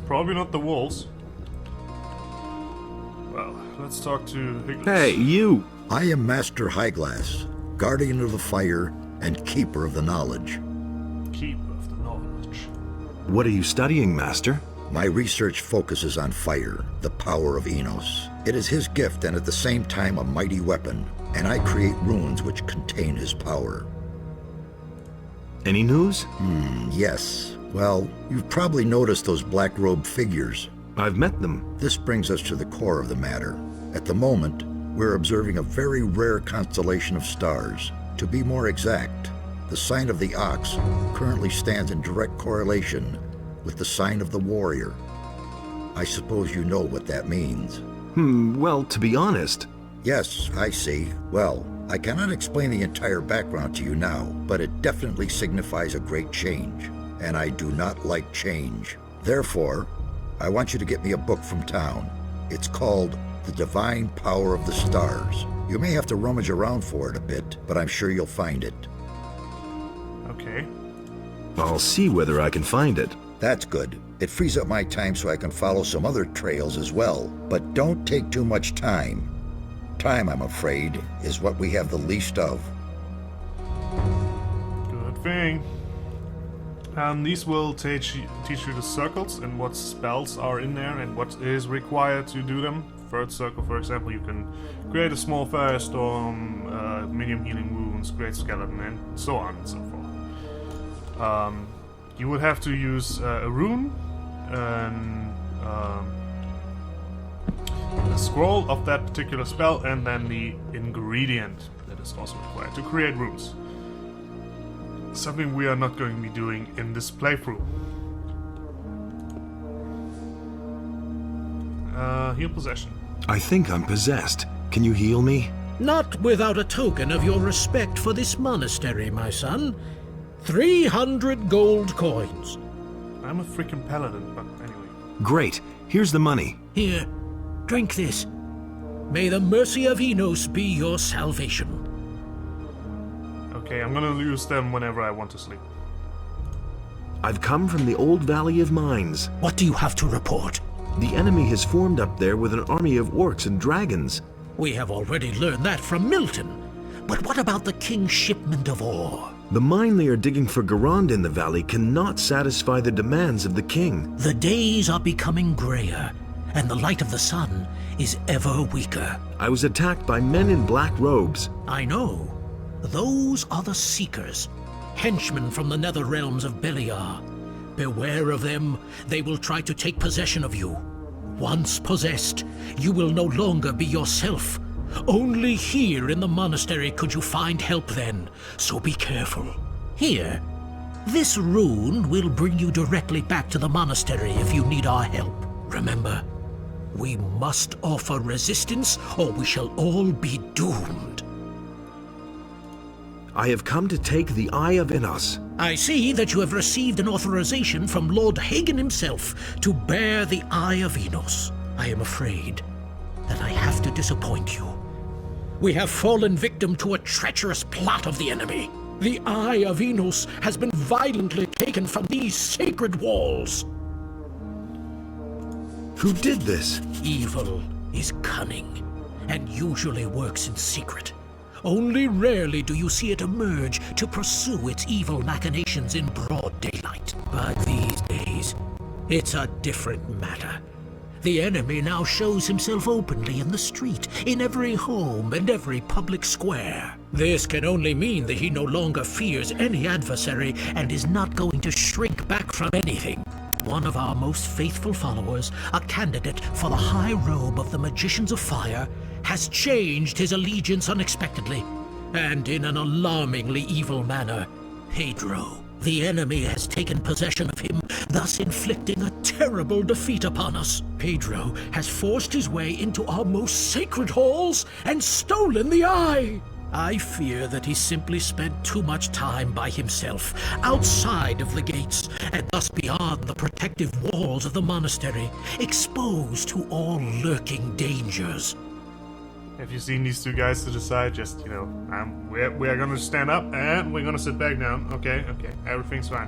probably not the wolves. Well, let's talk to Higgles. Hey, you! I am Master Highglass, guardian of the fire and keeper of the knowledge. Keeper of the knowledge. What are you studying, Master? My research focuses on fire, the power of Enos. It is his gift and at the same time a mighty weapon, and I create runes which contain his power. Any news? Yes. Well, you've probably noticed those black-robed figures. I've met them. This brings us to the core of the matter. At the moment, we're observing a very rare constellation of stars. To be more exact, the sign of the ox currently stands in direct correlation with the sign of the warrior. I suppose you know what that means. Well, to be honest... Yes, I see. Well, I cannot explain the entire background to you now, but it definitely signifies a great change, and I do not like change. Therefore, I want you to get me a book from town. It's called The Divine Power of the Stars. You may have to rummage around for it a bit, but I'm sure you'll find it. Okay. I'll see whether I can find it. That's good. It frees up my time so I can follow some other trails as well. But don't take too much time. Time, I'm afraid, is what we have the least of. Good thing. These will teach you the circles and what spells are in there and what is required to do them. Third circle, for example, you can create a small firestorm, medium healing wounds, great skeleton, and so on and so forth. You would have to use a rune, a scroll of that particular spell, and then the ingredient that is also required to create runes. Something we are not going to be doing in this playthrough. Heal possession. I think I'm possessed. Can you heal me? Not without a token of your respect for this monastery, my son. 300 gold coins. I'm a freaking paladin, but anyway. Great. Here's the money. Here, drink this. May the mercy of Enos be your salvation. Okay, I'm gonna use them whenever I want to sleep. I've come from the old Valley of Mines. What do you have to report? The enemy has formed up there with an army of orcs and dragons. We have already learned that from Milton. But what about the king's shipment of ore? The mine they are digging for Garand in the valley cannot satisfy the demands of the king. The days are becoming grayer, and the light of the sun is ever weaker. I was attacked by men in black robes. I know. Those are the Seekers, henchmen from the nether realms of Beliar. Beware of them. They will try to take possession of you. Once possessed, you will no longer be yourself. Only here in the monastery could you find help then, so be careful. Here, this rune will bring you directly back to the monastery if you need our help. Remember, we must offer resistance or we shall all be doomed. I have come to take the Eye of Enos. I see that you have received an authorization from Lord Hagen himself to bear the Eye of Enos. I am afraid that I have to disappoint you. We have fallen victim to a treacherous plot of the enemy. The Eye of Enos has been violently taken from these sacred walls. Who did this? Evil is cunning and usually works in secret. Only rarely do you see it emerge to pursue its evil machinations in broad daylight. But these days, it's a different matter. The enemy now shows himself openly in the street, in every home and every public square. This can only mean that he no longer fears any adversary and is not going to shrink back from anything. One of our most faithful followers, a candidate for the high robe of the Magicians of Fire, has changed his allegiance unexpectedly, and in an alarmingly evil manner. Pedro. The enemy has taken possession of him, thus inflicting a terrible defeat upon us. Pedro has forced his way into our most sacred halls and stolen the eye. I fear that he simply spent too much time by himself, outside of the gates, and thus beyond the protective walls of the monastery, exposed to all lurking dangers. Have you seen these two guys to the side? Just, you know, we're gonna stand up and we're gonna sit back down. Okay, everything's fine.